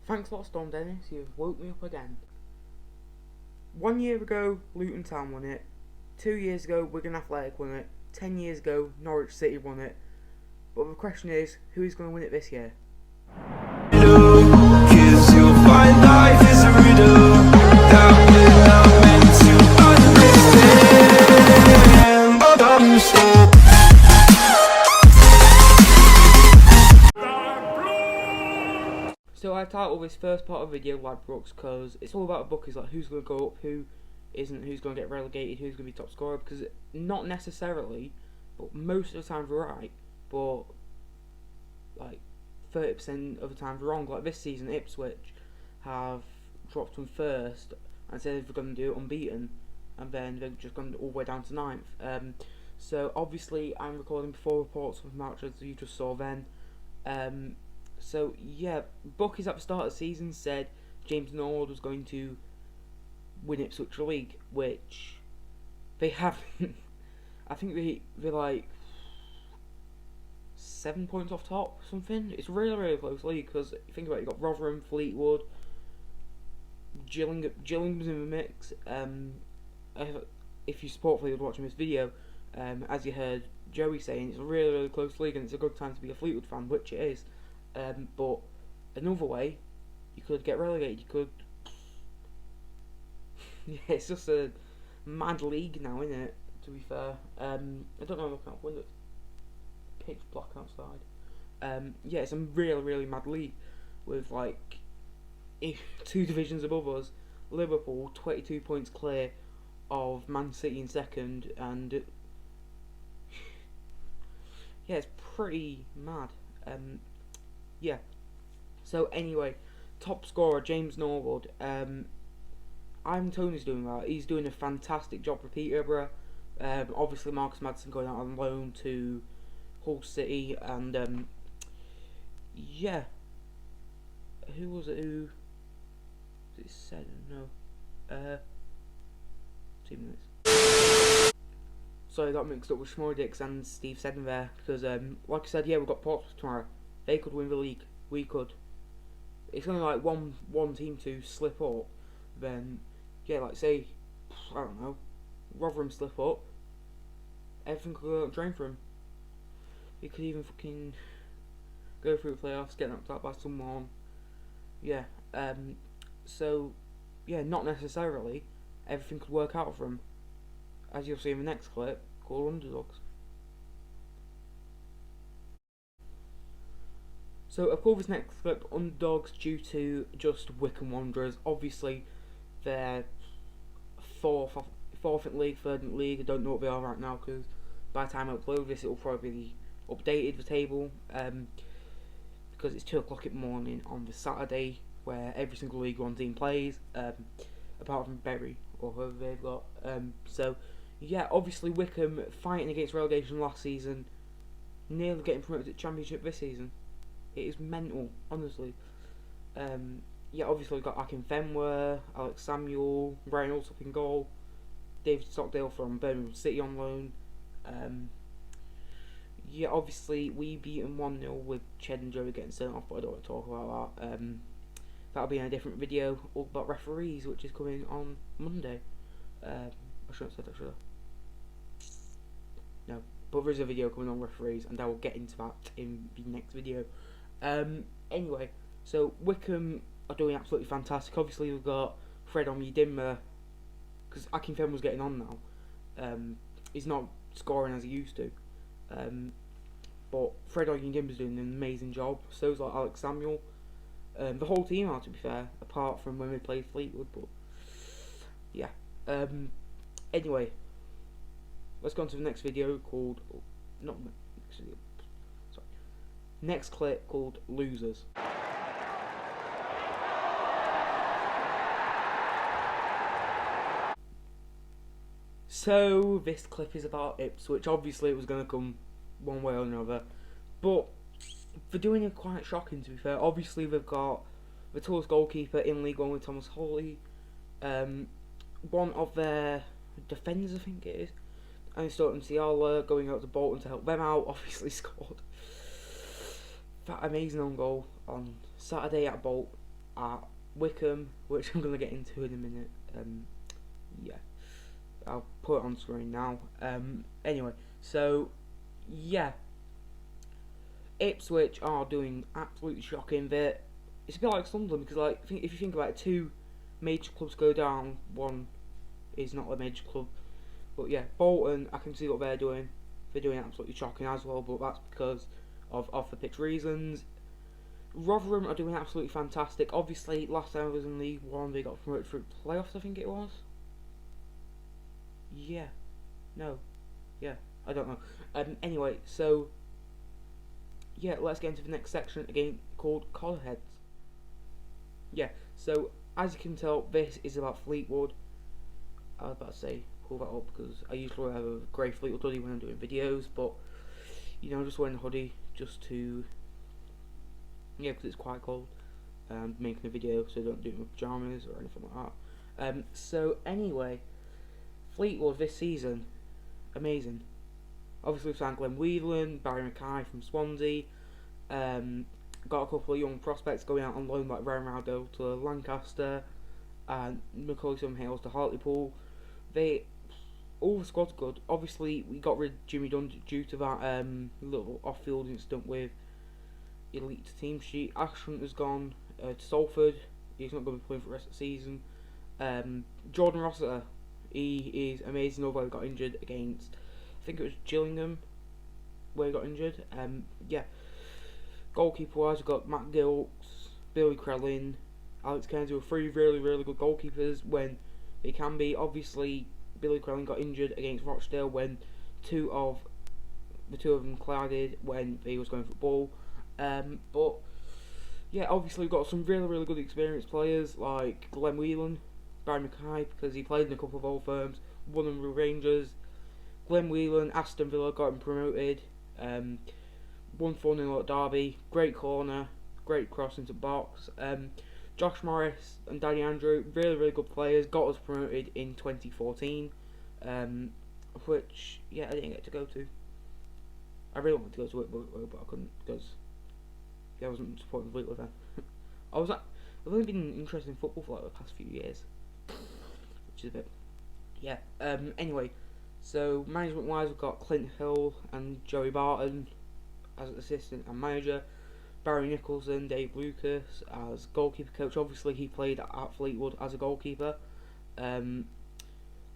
Thanks a lot, Storm Dennis. You've woke me up again. 1 year ago, Luton Town won it. 2 years ago, Wigan Athletic won it. 10 years ago, Norwich City won it. But the question is, who's going to win it this year? Cause you'll find life is a riddle that we're not meant to understand. So I titled this first part of the video Ladbrokes because it's all about the bookies, like who's going to go up, who isn't, who's going to get relegated, who's going to be top scorer, because not necessarily, but most of the time they're right, but like 30% of the time they're wrong. Like this season, Ipswich have dropped from first and said they're going to do it unbeaten, and then they've just gone all the way down to ninth. So obviously I'm recording before reports of matches you just saw then. So yeah, bookies at the start of the season said James Norwood was going to win Ipswich League, which they haven't. I think they're like 7 points off top, something. It's really close league because think about it, you got Rotherham, Fleetwood, Gillingham's in the mix. If you support Fleetwood watching this video, as you heard Joey saying, it's a really close league and it's a good time to be a Fleetwood fan, which it is. But another way, you could get relegated. You could. Yeah, it's just a mad league now, isn't it? To be fair, I don't know. I'm looking out the window. It's pitch black outside. Yeah, it's a really mad league with like two divisions above us. Liverpool 22 points clear of Man City in second, and yeah, it's pretty mad. Yeah. So anyway, top scorer James Norwood. Ivan Toney's doing well. He's doing a fantastic job for Peterborough. Obviously Marcus Maddison going out on loan to Hull City, and yeah. Who was it? Who? Was it said? No. 2 minutes. Sorry, I got mixed up with Schmordix and Steve Seddon there because, like I said, yeah, we've got Portsmouth tomorrow. They could win the league. We could. It's only like one team to slip up. Then, yeah, like say, I don't know, Rotherham slip up. Everything could go drain for him. He could even fucking go through the playoffs, get knocked out by someone. Yeah. So, yeah, not necessarily. Everything could work out for him, as you'll see in the next clip called Underdogs. So of course this next clip, Underdogs, due to just Wycombe Wanderers. Obviously they're fourth in league, third in league. I don't know what they are right now because by the time I upload this it will probably be updated, the table, because it's 2 o'clock in the morning on the Saturday where every single League One team plays, apart from Bury or whoever they've got. So yeah, obviously Wycombe fighting against relegation last season, nearly getting promoted to the Championship this season. It is mental, honestly. Yeah, obviously we've got Akin Fenwer, Alex Samuel, Brian Allsop in goal, David Stockdale from Birmingham City on loan. Yeah, obviously we beat them 1-0 with Ched and Joey getting sent off, but I don't want to talk about that. That'll be in a different video all about referees, which is coming on Monday. I shouldn't have said that, should I? No, but there is a video coming on referees, and I will get into that in the next video. Anyway, so Wycombe are doing absolutely fantastic. Obviously we've got Fred Omyidimma, because Akinfenwa was getting on now. He's not scoring as he used to, but Fred Omyidimma's doing an amazing job. So's like Alex Samuel. The whole team are, to be fair, apart from when we played Fleetwood. But yeah. Anyway, let's go on to the next video called next clip called Losers. So this clip is about Ipswich. Obviously it was going to come one way or another, but they're doing it quite shocking, to be fair. Obviously they've got the tallest goalkeeper in League One with Thomas Hawley. One of their defenders, I think it is, and Staunton Ciala going out to Bolton to help them out, obviously scored that amazing own goal on Saturday at Bolton. at Wickham, which I'm going to get into in a minute. Yeah, I'll put it on screen now. Anyway, so yeah, Ipswich are doing absolutely shocking. It's a bit like Sunderland because, like, if you think about it, two major clubs go down, one is not a major club. But yeah, Bolton, I can see what they're doing. They're doing absolutely shocking as well, but that's because of off the pitch reasons. Rotherham are doing absolutely fantastic. Obviously, last time I was in League One, they got promoted through playoffs, I think it was. Yeah. No. Yeah. I don't know. Anyway, so yeah, let's get into the next section again called Collarheads. Yeah, so as you can tell, this is about Fleetwood. I was about to say, pull that up because I usually have a grey Fleetwood hoodie when I'm doing videos, but you know, I'm just wearing a hoodie just to, yeah, because it's quite cold. Making a video, so don't do it in my pyjamas or anything like that. So anyway, Fleetwood this season, amazing. Obviously, we've signed Glenn Whelan, Barry Mackay from Swansea. Got a couple of young prospects going out on loan like Ryan Rado to Lancaster and Macaulay Hales to Hartlepool. All the squad's good. Obviously, we got rid of Jimmy Dunn due to that little off-field incident with Elite team sheet. Ashton has gone to Salford. He's not going to be playing for the rest of the season. Jordan Rossiter, he is amazing, although he got injured against, I think it was Gillingham, where he got injured. Yeah. Goalkeeper-wise, we've got Matt Gilks, Billy Krellin, Alex Cairns, who are three really, really good goalkeepers when they can be. Obviously, Billy Krellin got injured against Rochdale when the two of them collided when he was going for the ball. But yeah, obviously we've got some really, really good experienced players like Glenn Whelan, Barry Mackay, because he played in a couple of old firms, won them with Rangers. Glenn Whelan, Aston Villa got him promoted. 1-4-0 at Derby, great corner, great cross into box. Josh Morris and Danny Andrew, really, really good players, got us promoted in 2014, which, yeah, I didn't get to go to. I really wanted to go to it, but I couldn't, because I wasn't supporting Fleetwood then. I've only been interested in football for like the past few years, which is a bit, yeah. Anyway, so management-wise, we've got Clint Hill and Joey Barton as assistant and manager, Barry Nicholson, Dave Lucas as goalkeeper coach. Obviously, he played at Fleetwood as a goalkeeper.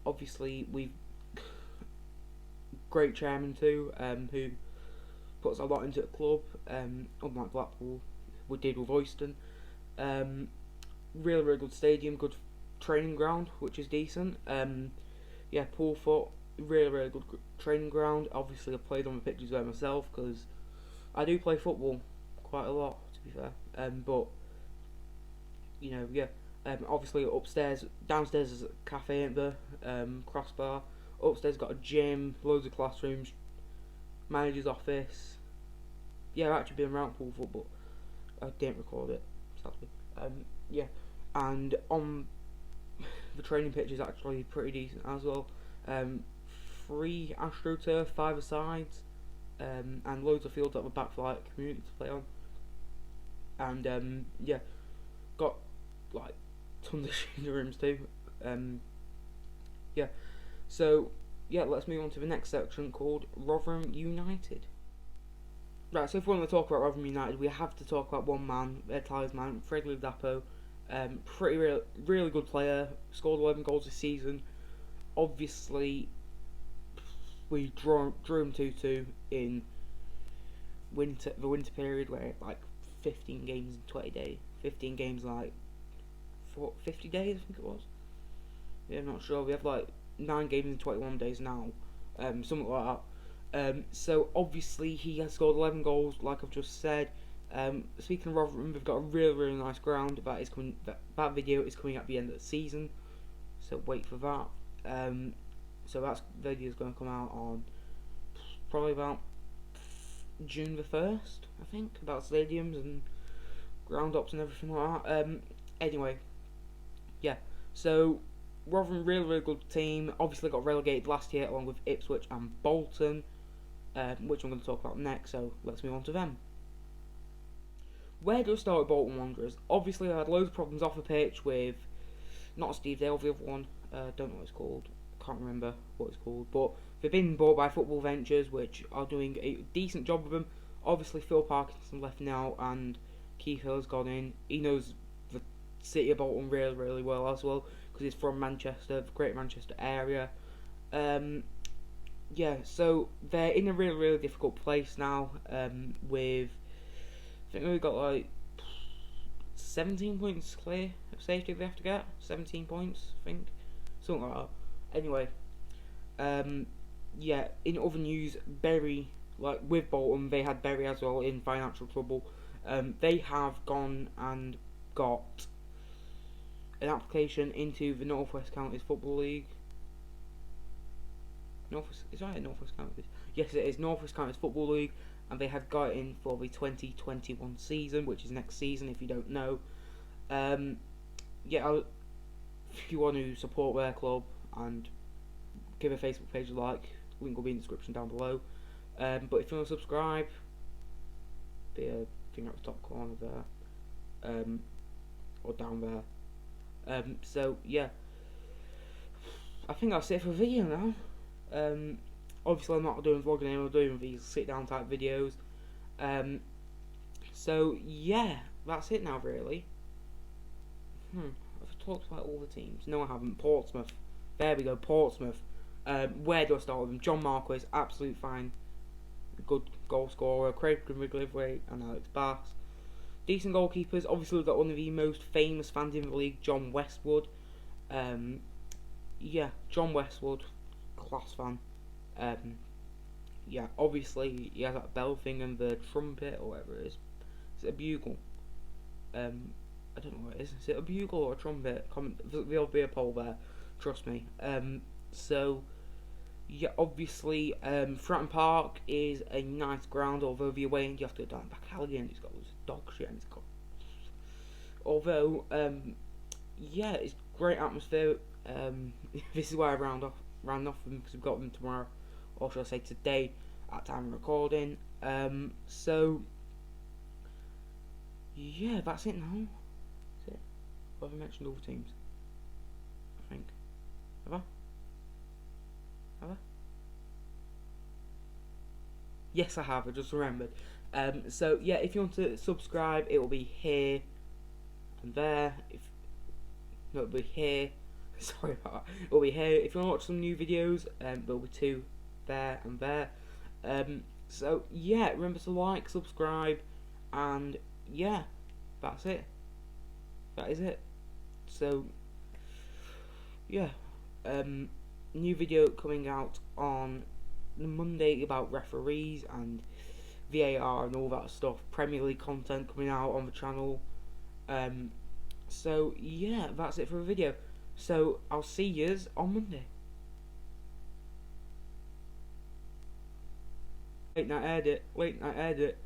Obviously, we've great chairman too, who puts a lot into the club. Unlike Blackpool, we did with Oyston. Really, really good stadium, good training ground, which is decent. Yeah, Poolfoot, really, really good training ground. Obviously, I played on the pitches there myself because I do play football quite a lot, to be fair. But you know, yeah. Obviously, downstairs is a cafe, ain't there? Crossbar. Upstairs got a gym, loads of classrooms, manager's office. Yeah, I've actually been around Poolfoot, but I didn't record it, sadly. Yeah, and on the training pitch is actually pretty decent as well. 3 AstroTurf, 5-a-sides, and loads of fields at the back for like community to play on. And yeah, got like tons of shooting rooms too. Yeah, so yeah, let's move on to the next section called Rotherham United. Right, so if we want to talk about Rotherham United, we have to talk about one man, their talisman, Fred Ladapo. Really good player, scored 11 goals this season. Obviously, we drew him 2-2 in the winter period, where like 15 games in 20 days, 15 games like 50 days, I think it was. Yeah, I'm not sure. We have like 9 games in 21 days now, something like that. So obviously he has scored 11 goals, like I've just said. Speaking of Rotherham, we've got a really, really nice ground. That video is coming at the end of the season, so wait for that. So that video is going to come out on probably about June the 1st, I think, about stadiums and ground ups and everything like that. Anyway, yeah. So Rotherham, really, really good team. Obviously got relegated last year along with Ipswich and Bolton, which I'm going to talk about next. So let's move on to them. where do I start with Bolton Wanderers? Obviously, I had loads of problems off the pitch with not Steve Dale, the other one. Don't know what it's called. Can't remember what it's called. But they've been bought by Football Ventures, which are doing a decent job with them. Obviously, Phil Parkinson left now, and Keith Hill has gone in. He knows the city of Bolton really, really well as well, because he's from Manchester, the Great Manchester area. Yeah, so they're in a really, really difficult place now. With I think we've got like 17 points clear of safety they have to get. 17 points, I think, something like that. Anyway, yeah. In other news, Bury, like with Bolton, they had Bury as well in financial trouble. They have gone and got an application into the North West Counties Football League. Is that North West Counties? Yes, it is North West Counties Football League, and they have got in for the 2021 season, which is next season. If you don't know, yeah, if you want to support their club and give a Facebook page a like, link will be in the description down below. But if you want to subscribe, be a thing at the top corner there, or down there. So yeah, I think that's it for the video now. Obviously I'm not doing vlogging anymore, I'm doing these sit down type videos. So yeah, that's it now really. I've talked about all the teams. No, I haven't. Portsmouth. There we go, Portsmouth. Where do I start with them? John Marquis, absolute fine. Good goal scorer. Craig McGillivray and Alex Bass. Decent goalkeepers. Obviously we've got one of the most famous fans in the league, John Westwood. Yeah, John Westwood, class fan. Yeah, obviously he has that bell thing and the trumpet or whatever it is. Is it a bugle? I don't know what it is. Is it a bugle or a trumpet? Comment. There'll be a poll there. Trust me. So yeah, obviously Fratton Park is a nice ground. Although the away end you have to go down back alley and it's got loads of dog shit and it's got. Although yeah, it's great atmosphere. This is where I round off them because we've got them tomorrow, or should I say today at time of recording. So yeah, that's it now. That's it. Or have I mentioned all the teams? I think. Have I? Yes, I have. I just remembered. So yeah, if you want to subscribe, it will be here and there. No, it'll be here. Sorry about that. It'll be here. If you want to watch some new videos, there'll be 2 there and there. So yeah, remember to like, subscribe, and yeah, that's it. That is it. So yeah, new video coming out on Monday about referees and VAR and all that stuff. Premier League content coming out on the channel. So yeah, that's it for the video. So I'll see yous on Monday. Late night edit.